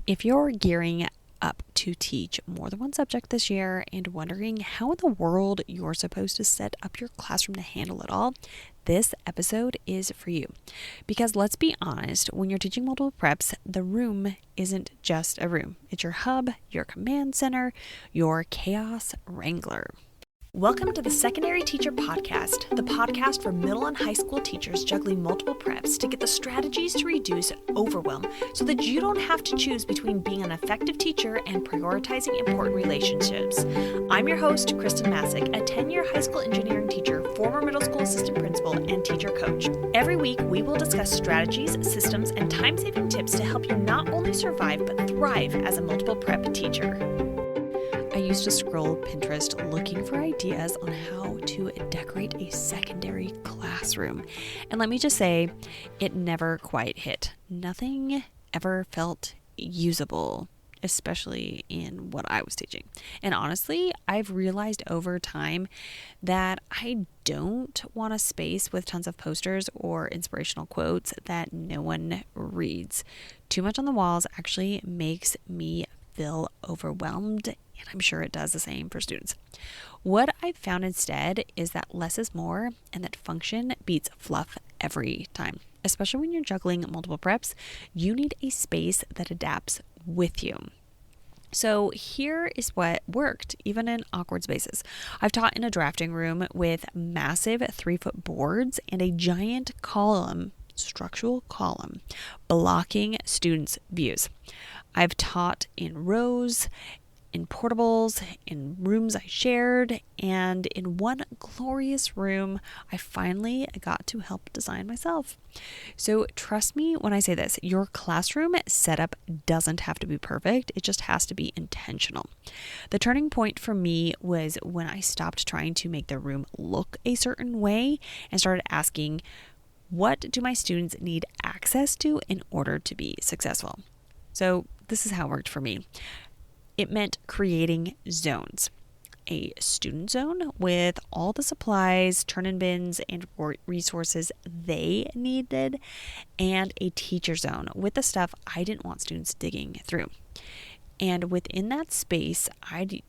If you're gearing up to teach more than one subject this year and wondering how in the world you're supposed to set up your classroom to handle it all, this episode is for you. Because let's be honest, when you're teaching multiple preps, the room isn't just a room. It's your hub, your command center, your chaos wrangler. Welcome to the Secondary Teacher Podcast, the podcast for middle and high school teachers juggling multiple preps to get the strategies to reduce overwhelm so that you don't have to choose between being an effective teacher and prioritizing important relationships. I'm your host, Kristen Masick, a 10-year high school engineering teacher, former middle school assistant principal, and teacher coach. Every week, we will discuss strategies, systems, and time-saving tips to help you not only survive but thrive as a multiple prep teacher. I used to scroll Pinterest looking for ideas on how to decorate a secondary classroom. And let me just say, it never quite hit. Nothing ever felt usable, especially in what I was teaching. And honestly, I've realized over time that I don't want a space with tons of posters or inspirational quotes that no one reads. Too much on the walls actually makes me feel overwhelmed, and I'm sure it does the same for students. What I've found instead is that less is more and that function beats fluff every time. Especially when you're juggling multiple preps, you need a space that adapts with you. So here is what worked, even in awkward spaces. I've taught in a drafting room with massive 3-foot boards and a giant structural column, blocking students' views. I've taught in rows, in portables, in rooms I shared, and in one glorious room I finally got to help design myself. So trust me when I say this, your classroom setup doesn't have to be perfect, it just has to be intentional. The turning point for me was when I stopped trying to make the room look a certain way and started asking, what do my students need access to in order to be successful? So this is how it worked for me. It meant creating zones. A student zone with all the supplies, turn-in bins, and resources they needed, and a teacher zone with the stuff I didn't want students digging through. And within that space, I'd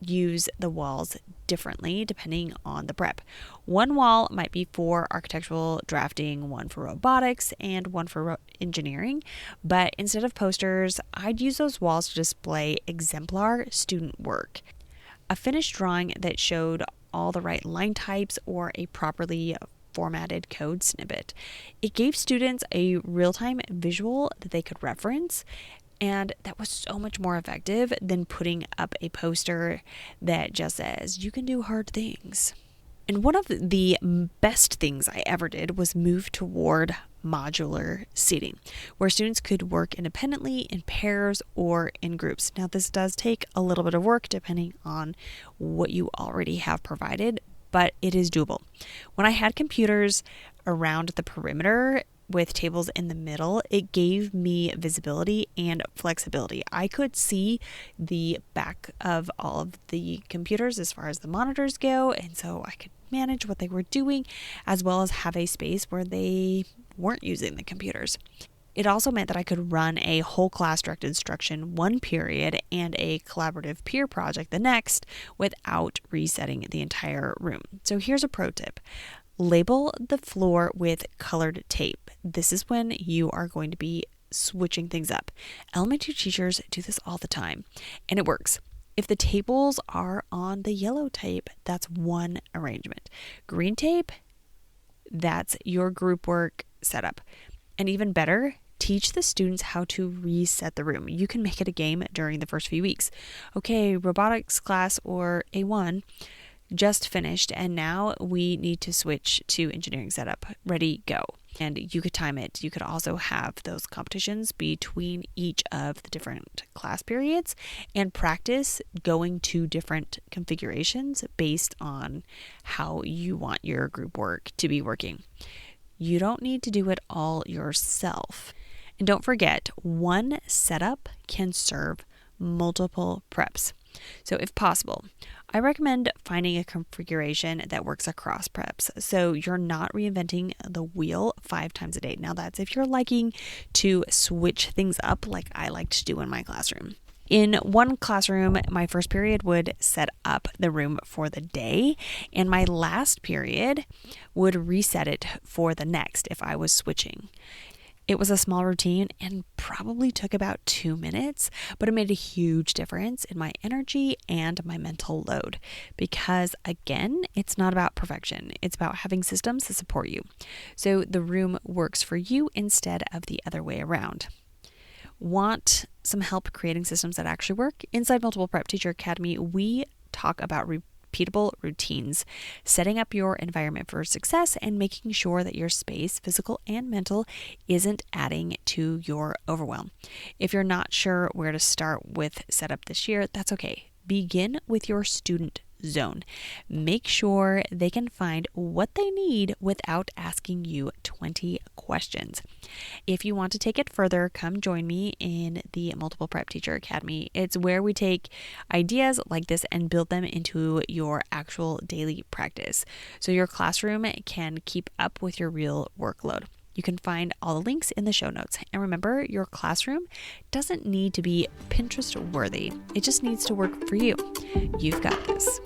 use the walls differently depending on the prep. One wall might be for architectural drafting, one for robotics, and one for engineering. But instead of posters, I'd use those walls to display exemplar student work. A finished drawing that showed all the right line types or a properly formatted code snippet. It gave students a real-time visual that they could reference. And that was so much more effective than putting up a poster that just says, you can do hard things. And one of the best things I ever did was move toward modular seating, where students could work independently in pairs or in groups. Now, this does take a little bit of work depending on what you already have provided, but it is doable. When I had computers around the perimeter, with tables in the middle, it gave me visibility and flexibility. I could see the back of all of the computers as far as the monitors go, and so I could manage what they were doing as well as have a space where they weren't using the computers. It also meant that I could run a whole class direct instruction one period and a collaborative peer project the next without resetting the entire room. So here's a pro tip. Label the floor with colored tape. This is when you are going to be switching things up. Elementary teachers do this all the time, and it works. If the tables are on the yellow tape, that's one arrangement. Green tape, that's your group work setup. And even better, teach the students how to reset the room. You can make it a game during the first few weeks. Okay, robotics class or A1 just finished, and now we need to switch to engineering setup. Ready, go. And you could time it. You could also have those competitions between each of the different class periods and practice going to different configurations based on how you want your group work to be working. You don't need to do it all yourself. And don't forget, one setup can serve multiple preps. So if possible, I recommend finding a configuration that works across preps so you're not reinventing the wheel 5 times a day. Now that's if you're liking to switch things up like I like to do in my classroom. In one classroom, my first period would set up the room for the day, and my last period would reset it for the next if I was switching. It was a small routine and probably took about 2 minutes, but it made a huge difference in my energy and my mental load because, again, it's not about perfection. It's about having systems to support you. So the room works for you instead of the other way around. Want some help creating systems that actually work? Inside Multiple Prep Teacher Academy, we talk about repeatable routines, setting up your environment for success, and making sure that your space, physical and mental, isn't adding to your overwhelm. If you're not sure where to start with setup this year, that's okay. Begin with your student zone. Make sure they can find what they need without asking you 20 questions. If you want to take it further, come join me in the Multiple Prep Teacher Academy. It's where we take ideas like this and build them into your actual daily practice so your classroom can keep up with your real workload. You can find all the links in the show notes. And remember, your classroom doesn't need to be Pinterest worthy. It just needs to work for you. You've got this.